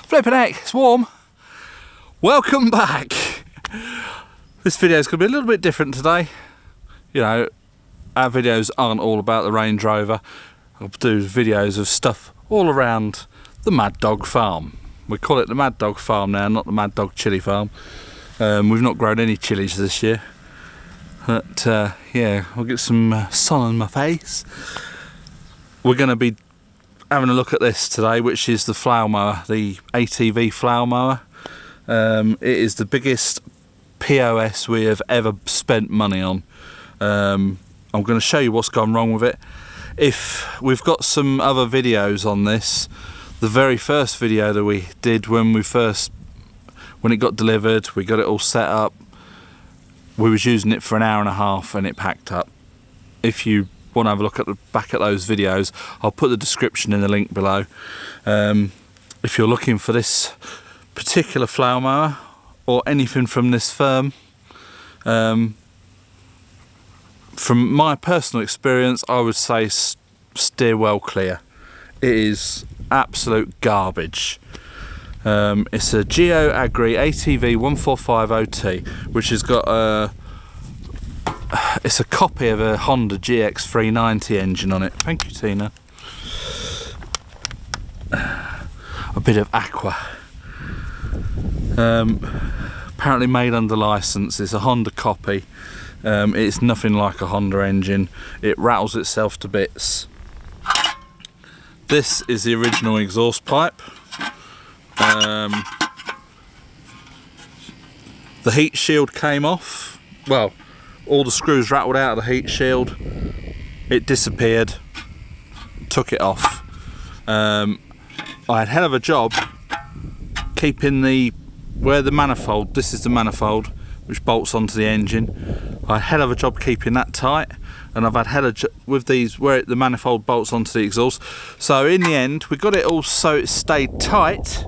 Flippin' heck, it's warm. Welcome back. This video is going to be a little bit different today. You know, our videos aren't all about the Range Rover. I'll do videos of stuff all around the Mad Dog farm. We call it the Mad Dog farm now, not the Mad Dog chili farm. We've not grown any chilies this year. But yeah, I'll get some sun on my face. We're going to be having a look at this today, which is the flail mower, the ATV flail mower. It is the biggest POS we have ever spent money on. I'm going to show you what's gone wrong with it. If we've got some other videos on this, the very first video that we did when it got delivered, we got it all set up. We was using it for an hour and a half and it packed up. If you want to have a look at back at those videos, I'll put the description in the link below. If you're looking for this particular flail mower or anything from this firm, from my personal experience, I would say steer well clear. It is absolute garbage. It's a Geo Agri ATV145OT, which has got it's a copy of a Honda GX390 engine on it. Thank you, Tina. A bit of aqua. Apparently made under license. It's a Honda copy. It's nothing like a Honda engine. It rattles itself to bits. This is the original exhaust pipe. The heat shield came off. Well, all the screws rattled out of the heat shield. It disappeared. Took it off. I had a hell of a job keeping where the manifold, this is the manifold which bolts onto the engine. I had a hell of a job keeping that tight, and I've had hell of with these where the manifold bolts onto the exhaust. So in the end, we got it all so it stayed tight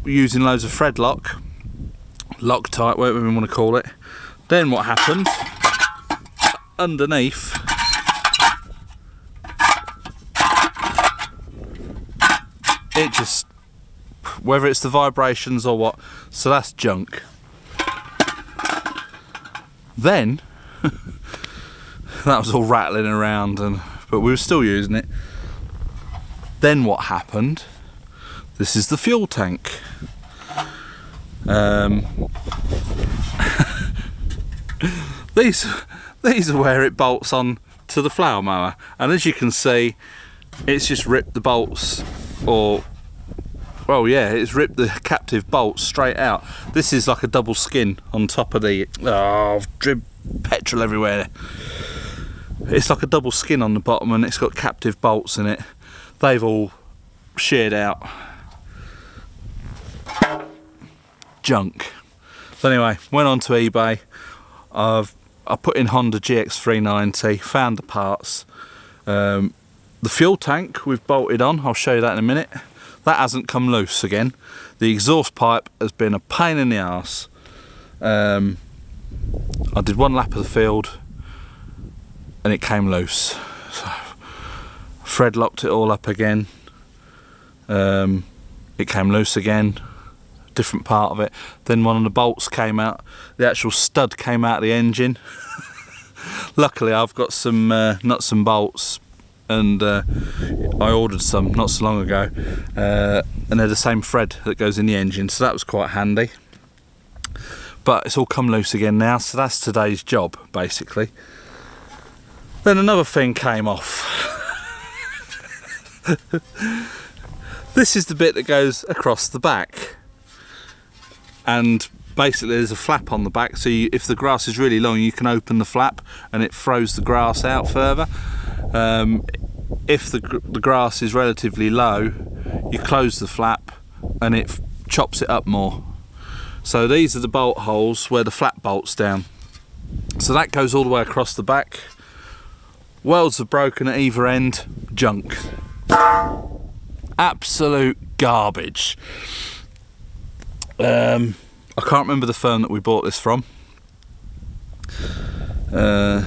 using loads of threadlock, Loctite, whatever we want to call it. Then what happened underneath, it just, whether it's the vibrations or what, so that's junk. Then that was all rattling around, but we were still using it. Then what happened, this is the fuel tank. These are where it bolts on to the flail mower, and as you can see, it's just ripped the bolts, or well, yeah, it's ripped the captive bolts straight out. This is like a double skin on top of the I've dripped petrol everywhere. It's like a double skin on the bottom, and it's got captive bolts in it. They've all sheared out. Junk. So anyway, went on to eBay. I put in Honda GX390, found the parts. The fuel tank we've bolted on, I'll show you that in a minute. That hasn't come loose again. The exhaust pipe has been a pain in the arse. I did one lap of the field and it came loose. So Fred locked it all up again. It came loose again. Different part of it. Then one of the bolts came out. The actual stud came out of the engine. Luckily I've got some nuts and bolts, and I ordered some not so long ago, and they're the same thread that goes in the engine, so that was quite handy. But it's all come loose again now, so that's today's job basically. Then another thing came off. This is the bit that goes across the back, and basically there's a flap on the back, so if the grass is really long, you can open the flap and it throws the grass out further. If the grass is relatively low, you close the flap and it chops it up more. So these are the bolt holes where the flap bolts down. So that goes all the way across the back. Welds are broken at either end. Junk. Absolute garbage. I can't remember the firm that we bought this from. And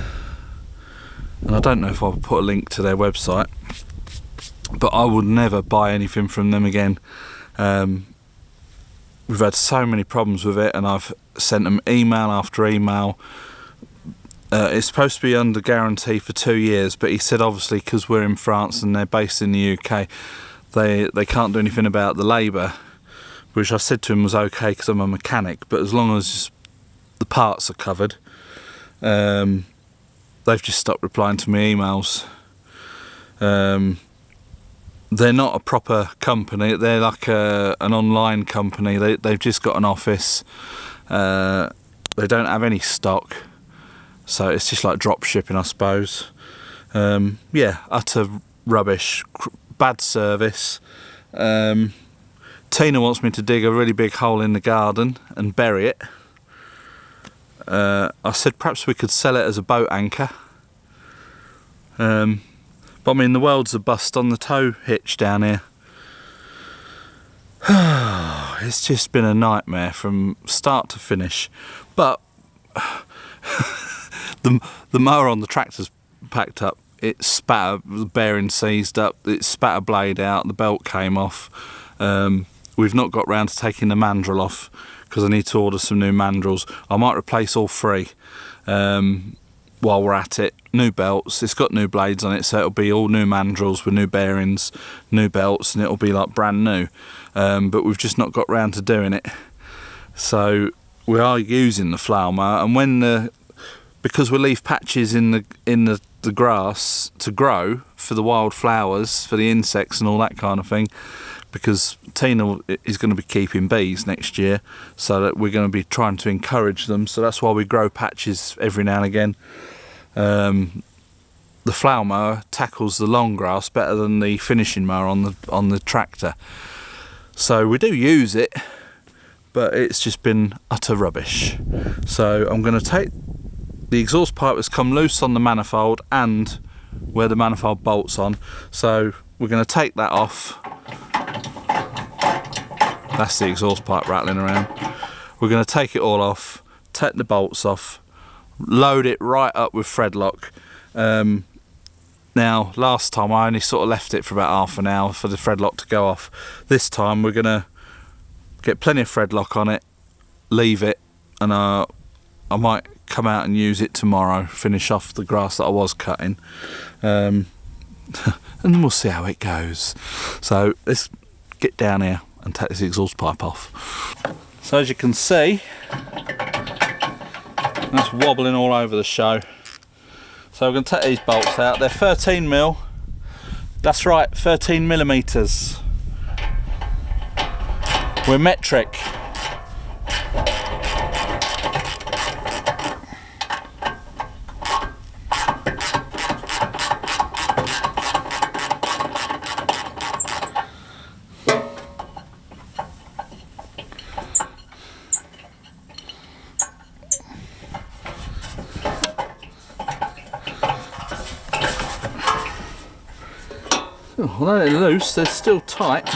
I don't know if I'll put a link to their website, but I would never buy anything from them again. We've had so many problems with it, and I've sent them email after email. It's supposed to be under guarantee for 2 years, but he said obviously because we're in France and they're based in the UK, they can't do anything about the labour, which I said to him was okay because I'm a mechanic, but as long as the parts are covered. They've just stopped replying to my emails. They're not a proper company, they're like an online company. They've just got an office, they don't have any stock, so it's just like drop shipping, I suppose. Yeah, utter rubbish, bad service. Tina wants me to dig a really big hole in the garden and bury it. I said perhaps we could sell it as a boat anchor. But I mean, the world's a bust on the tow hitch down here. It's just been a nightmare from start to finish. But the mower on the tractor's packed up. It spat, the bearing seized up, it spat a blade out, the belt came off. We've not got round to taking the mandrel off because I need to order some new mandrels. I might replace all three while we're at it. New belts, it's got new blades on it, so it'll be all new mandrels with new bearings, new belts, and it'll be like brand new. But we've just not got round to doing it. So we are using the flail mower, and because we leave patches in the grass to grow for the wild flowers, for the insects and all that kind of thing, because Tina is going to be keeping bees next year, so that we're going to be trying to encourage them, so that's why we grow patches every now and again. The flail mower tackles the long grass better than the finishing mower on the tractor, so we do use it, but it's just been utter rubbish. So I'm going to take the exhaust pipe that's come loose on the manifold and where the manifold bolts on, so we're going to take that off. That's the exhaust pipe rattling around. We're going to take it all off, take the bolts off, load it right up with threadlock. Now, last time I only sort of left it for about half an hour for the threadlock to go off. This time we're going to get plenty of threadlock on it, leave it, and I might come out and use it tomorrow, finish off the grass that I was cutting, and then we'll see how it goes. So let's get down here and take this exhaust pipe off. So as you can see, that's wobbling all over the show. So we're going to take these bolts out. They're 13mm. That's right, 13mm. We're metric. Although they're loose, they're still tight.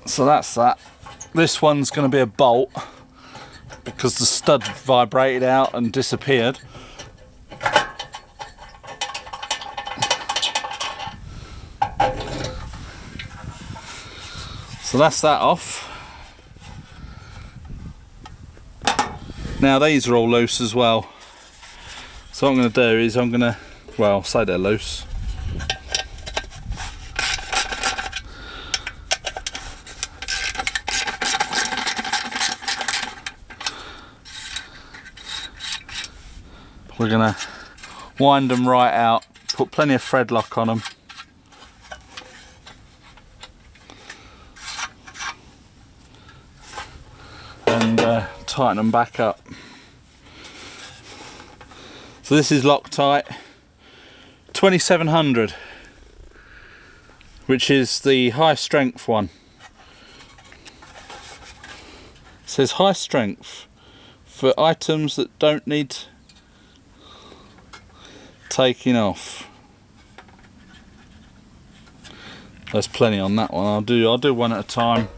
So that's that. This one's going to be a bolt because the stud vibrated out and disappeared. So that's that off. Now these are all loose as well. So what I'm going to do is I'm going to, well, say they're loose. We're going to wind them right out, put plenty of thread lock on them. And tighten them back up. So this is Loctite 2700, which is the high strength one. It says high strength for items that don't need taking off. There's plenty on that one. I'll do one at a time.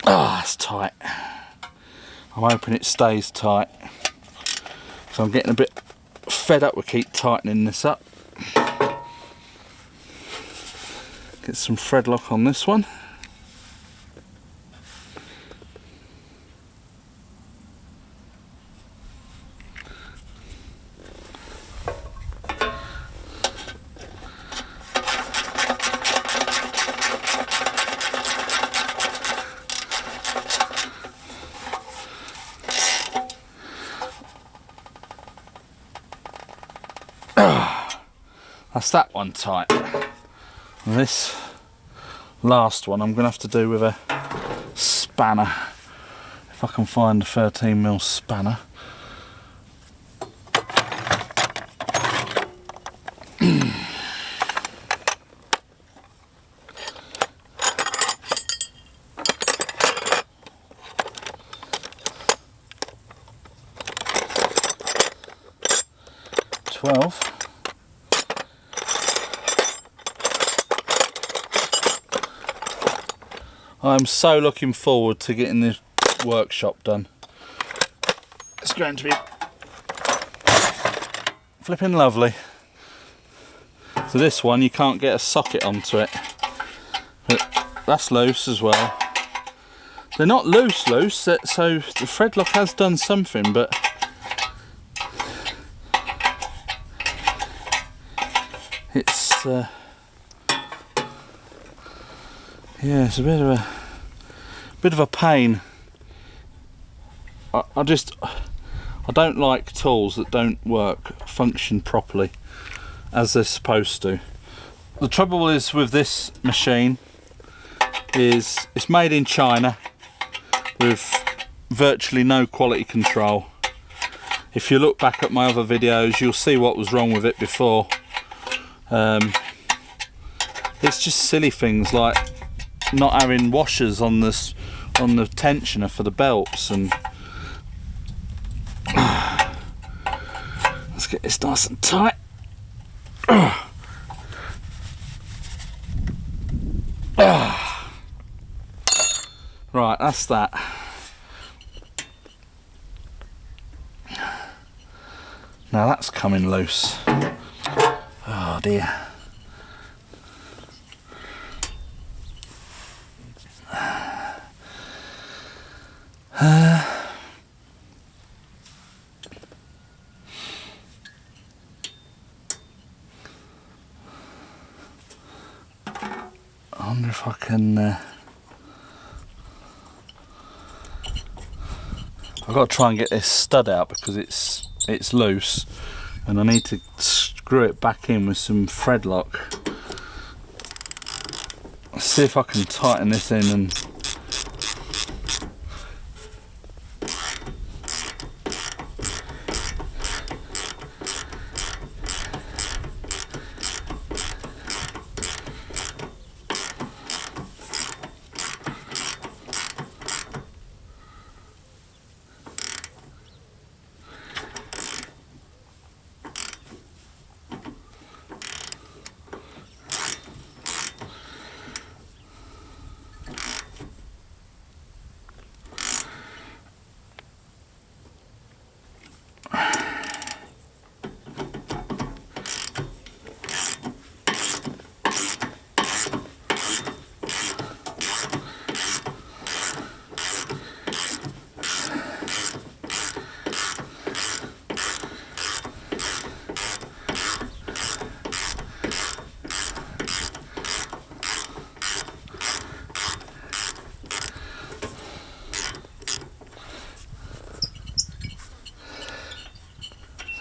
Ah, it's tight. I'm hoping it stays tight. So I'm getting a bit fed up with keep tightening this up. Get some thread lock on this one. That's that one tight. And this last one I'm going to have to do with a spanner, if I can find a 13mm spanner. I'm so looking forward to getting this workshop done. It's going to be flipping lovely. So this one you can't get a socket onto it, but that's loose as well. They're not loose, so the thread lock has done something, but it's yeah, it's a bit of a pain. I don't like tools that don't function properly as they're supposed to. The trouble is with this machine is it's made in China with virtually no quality control. If you look back at my other videos, you'll see what was wrong with it before. It's just silly things like not having washers on the tensioner for the belts, and let's get this nice and tight. Right, that's that. Now that's coming loose. Oh dear. I wonder if I can. I've got to try and get this stud out because it's loose, and I need to screw it back in with some thread lock. Let's see if I can tighten this in and.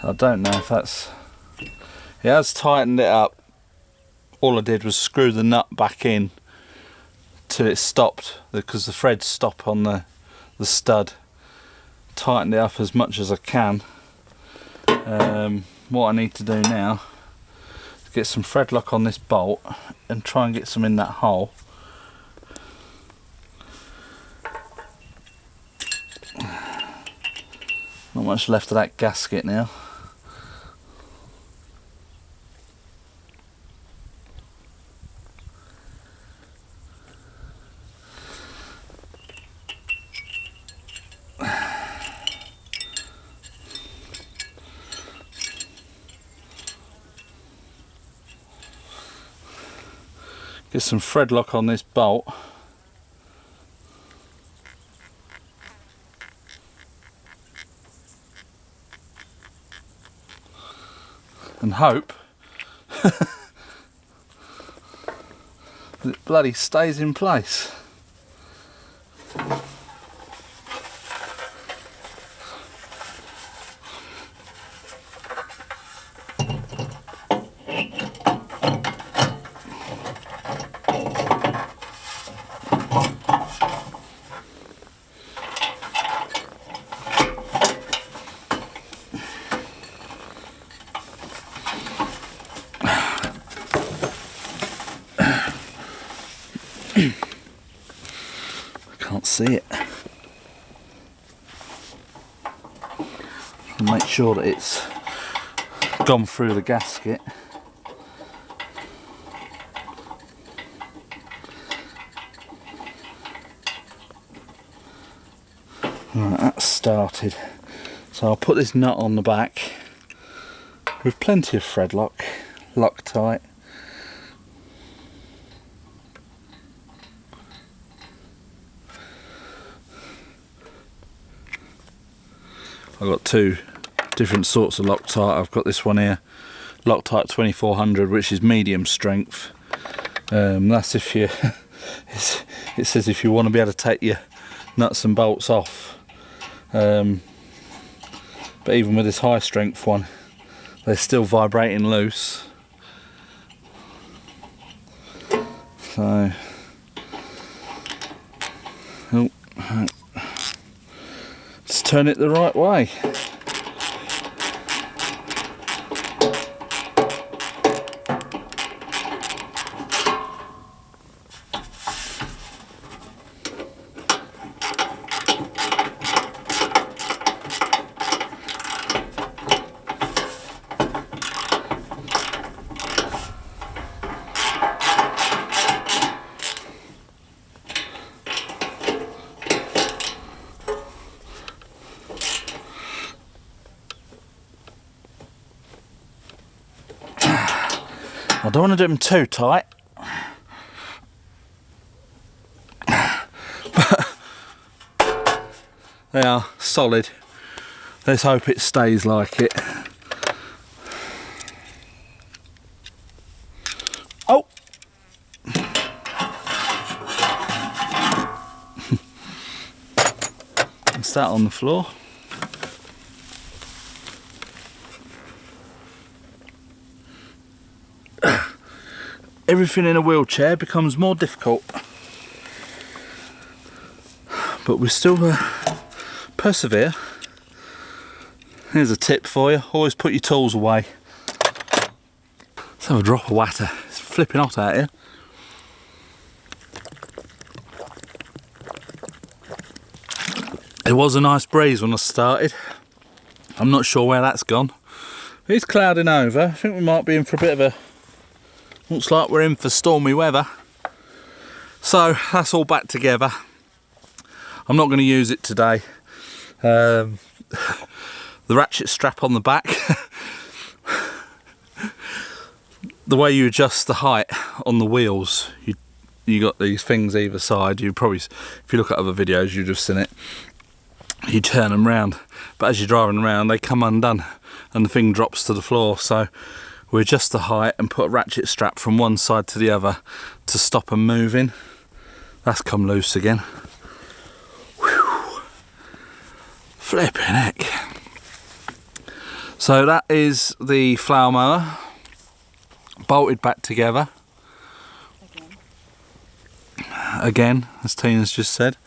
I don't know if that's... It has tightened it up. All I did was screw the nut back in till it stopped, because the threads stop on the stud. Tightened it up as much as I can. What I need to do now get some thread lock on this bolt and try and get some in that hole. Not much left of that gasket now. Get some thread lock on this bolt. And hope that it bloody stays in place. Can't see it. And make sure that it's gone through the gasket. Right, that's started. So I'll put this nut on the back with plenty of thread lock, Loctite. I've got two different sorts of Loctite. I've got this one here, Loctite 2400, which is medium strength. That's if you, it says if you want to be able to take your nuts and bolts off. But even with this high strength one, they're still vibrating loose. So, oh. Let's turn it the right way. I don't want to do them too tight, but they are solid. Let's hope it stays like it. Oh! It's that on the floor. Everything in a wheelchair becomes more difficult, but we still persevere. Here's a tip for you: always put your tools away. Let's have a drop of water. It's flipping hot out here. It was a nice breeze when I started. I'm not sure where that's gone. It's clouding over. I think we might be in for a bit of a, looks like we're in for stormy weather. So that's all back together. I'm not going to use it today. The ratchet strap on the back, the way you adjust the height on the wheels, you got these things either side. You probably, if you look at other videos, you've just seen it. You turn them round, but as you're driving around, they come undone and the thing drops to the floor. So we adjust the height and put a ratchet strap from one side to the other to stop them moving. That's come loose again. Whew. Flipping heck. So that is the flail mower bolted back together. Again, as Tina's just said,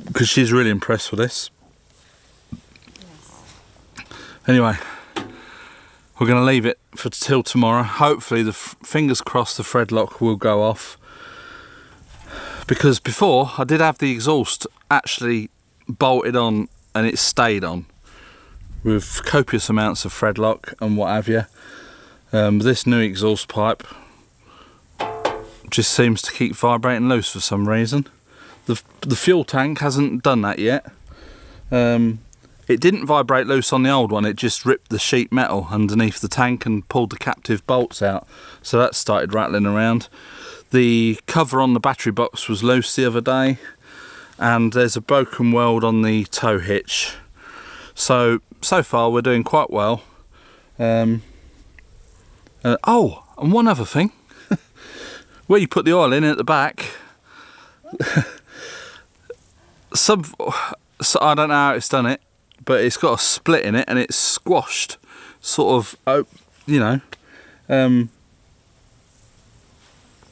because she's really impressed with this. Yes. Anyway, we're we're going to leave it for till tomorrow. Hopefully, fingers crossed, the thread lock will go off. Because before, I did have the exhaust actually bolted on and it stayed on with copious amounts of thread lock and what have you. This new exhaust pipe just seems to keep vibrating loose for some reason. The fuel tank hasn't done that yet. It didn't vibrate loose on the old one, it just ripped the sheet metal underneath the tank and pulled the captive bolts out. So that started rattling around. The cover on the battery box was loose the other day, and there's a broken weld on the tow hitch. So far we're doing quite well. Oh, and one other thing. Where you put the oil in at the back, so I don't know how it's done it, but it's got a split in it and it's squashed, sort of, you know.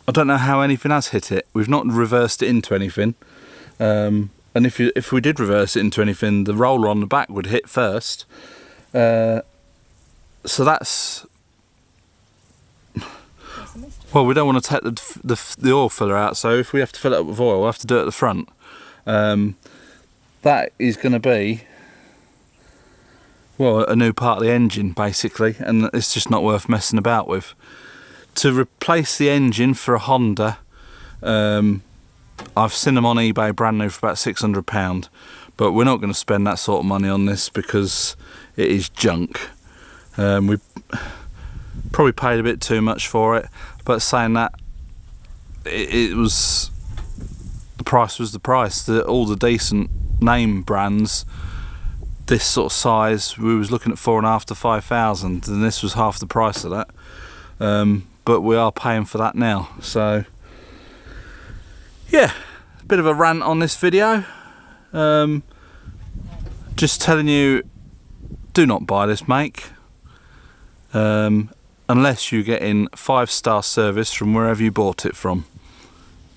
I don't know how anything has hit it. We've not reversed it into anything, and if we did reverse it into anything, the roller on the back would hit first. So that's, well, we don't want to take the oil filler out, so if we have to fill it up with oil, we'll have to do it at the front. That is going to be, well, a new part of the engine basically, and it's just not worth messing about with. To replace the engine for a Honda, I've seen them on eBay brand new for about £600, but we're not going to spend that sort of money on this because it is junk. We probably paid a bit too much for it, but saying that, it was, the price was the price. All the decent name brands, this sort of size, we was looking at 4,500 to 5,000, and this was half the price of that. But we are paying for that now. So yeah, a bit of a rant on this video. Just telling you, do not buy this make, unless you're getting 5-star service from wherever you bought it from.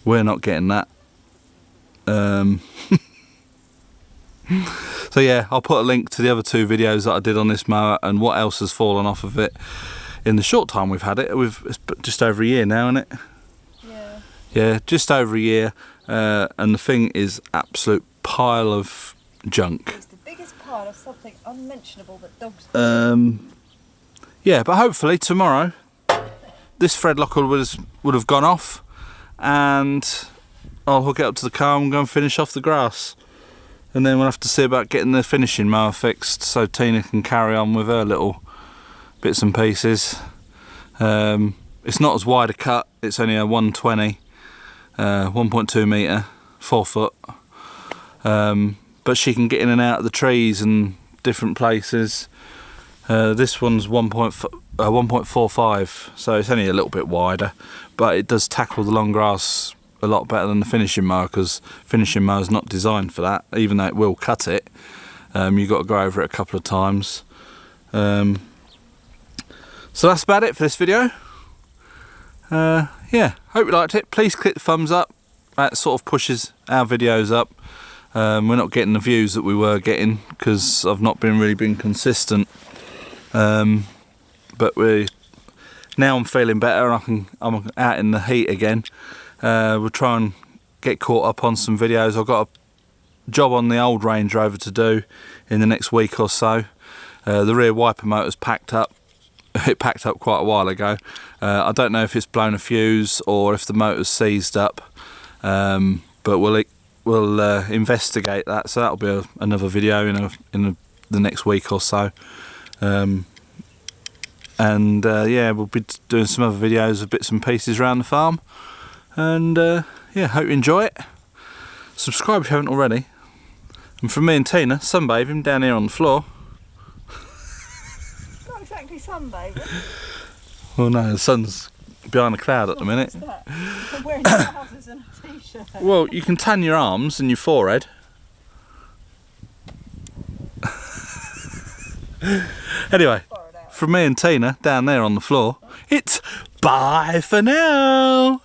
We're not getting that. So yeah, I'll put a link to the other 2 videos that I did on this mower and what else has fallen off of it in the short time we've had it. It's just over a year now, isn't it? Yeah. Yeah, just over a year, and the thing is absolute pile of junk. It's the biggest pile of something unmentionable that dogs yeah, but hopefully tomorrow this thread locker would have gone off, and I'll hook it up to the car and go and finish off the grass. And then we'll have to see about getting the finishing mower fixed so Tina can carry on with her little bits and pieces. It's not as wide a cut, it's only a 120, 1.2 metre, 4 foot. But she can get in and out of the trees and different places. This one's 1.45, so it's only a little bit wider, but it does tackle the long grass a lot better than the finishing mower, because finishing mower is not designed for that. Even though it will cut it, you've got to go over it a couple of times. So that's about it for this video. Yeah, hope you liked it. Please click the thumbs up. That sort of pushes our videos up. We're not getting the views that we were getting because I've not really been consistent. But now I'm feeling better and I'm out in the heat again. We'll try and get caught up on some videos. I've got a job on the old Range Rover to do in the next week or so. The rear wiper motor's packed up. It packed up quite a while ago. I don't know if it's blown a fuse or if the motor's seized up, but we'll investigate that. So that'll be another video in the next week or so. Yeah, we'll be doing some other videos of bits and pieces around the farm. And yeah, hope you enjoy it. Subscribe if you haven't already. And from me and Tina, sunbathing down here on the floor. Not exactly sunbathing. Well, no, the sun's behind a cloud at the minute. What's that? I'm wearing trousers and a t-shirt. Well, you can tan your arms and your forehead. Anyway, from me and Tina down there on the floor, it's bye for now.